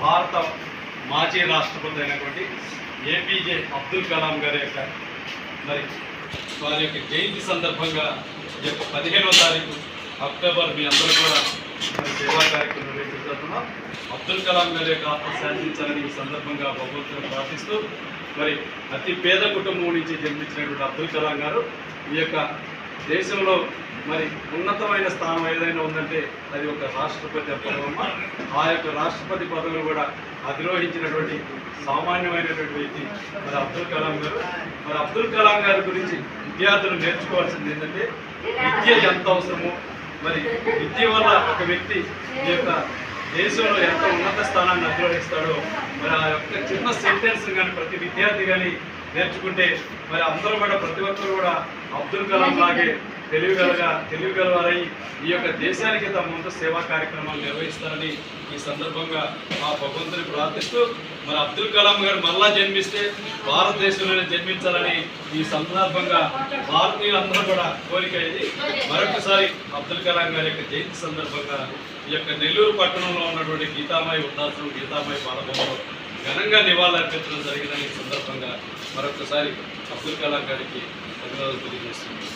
భారత మాజీ రాష్ట్రపతి అయినటువంటి ఏపీజే అబ్దుల్ కలాం గారి యొక్క మరి వారి యొక్క జయంతి సందర్భంగా ఈ యొక్క 15వ తారీఖు అక్టోబర్ మీ అందరూ కూడా మరి సేవా కార్యక్రమం నిర్వహిస్తున్నా అబ్దుల్ కలాం గారి యొక్క ఆత్మ శాంతించాలని ఈ సందర్భంగా భగవంతుని ప్రార్థిస్తూ మరి అతి పేద కుటుంబం నుంచి జన్మించినటువంటి అబ్దుల్ కలాం గారు ఈ యొక్క దేశంలో మరి ఉన్నతమైన స్థానం ఏదైనా ఉందంటే అది ఒక రాష్ట్రపతి పదవమ్మ. ఆ యొక్క రాష్ట్రపతి పదవిని కూడా అధిరోహించినటువంటి సామాన్యమైనటువంటి వ్యక్తి మరి అబ్దుల్ కలాం గారు. మరి అబ్దుల్ కలాం గారి గురించి విద్యార్థులు నేర్చుకోవాల్సింది ఏంటంటే విద్య ఎంత అవసరమో, మరి విద్య వల్ల ఒక వ్యక్తి ఈ యొక్క దేశంలో ఎంత ఉన్నత స్థానాన్ని అధిరోహిస్తాడో మరి ఆ యొక్క చిన్న సెంటెన్స్ కానీ ప్రతి విద్యార్థి కానీ నేర్చుకుంటే మరి అందరూ కూడా ప్రతి ఒక్కరు కూడా అబ్దుల్ కలాం లాగే తెలివిగలవారై ఈ యొక్క దేశానికి తమ ముందు సేవా కార్యక్రమాలు నిర్వహిస్తారని ఈ సందర్భంగా ఆ భగవంతుని ప్రార్థిస్తూ మరి అబ్దుల్ కలాం గారు మళ్ళా జన్మిస్తే భారతదేశంలోనే జన్మించాలని ఈ సందర్భంగా భారతీయులందరూ కూడా కోరిక ఇది. మరొకసారి అబ్దుల్ కలాం గారి యొక్క జయంతి సందర్భంగా ఈ యొక్క నెల్లూరు పట్టణంలో ఉన్నటువంటి గీతామాయి వృద్ధాశ్రమం గీతామాయి బాలభవనంలో ఘనంగా నివాళులర్పించడం జరిగిందని ఈ సందర్భంగా మరొకసారి అబ్దుల్ కలాం గారికి ధన్యవాదాలు తెలియజేస్తున్నాను.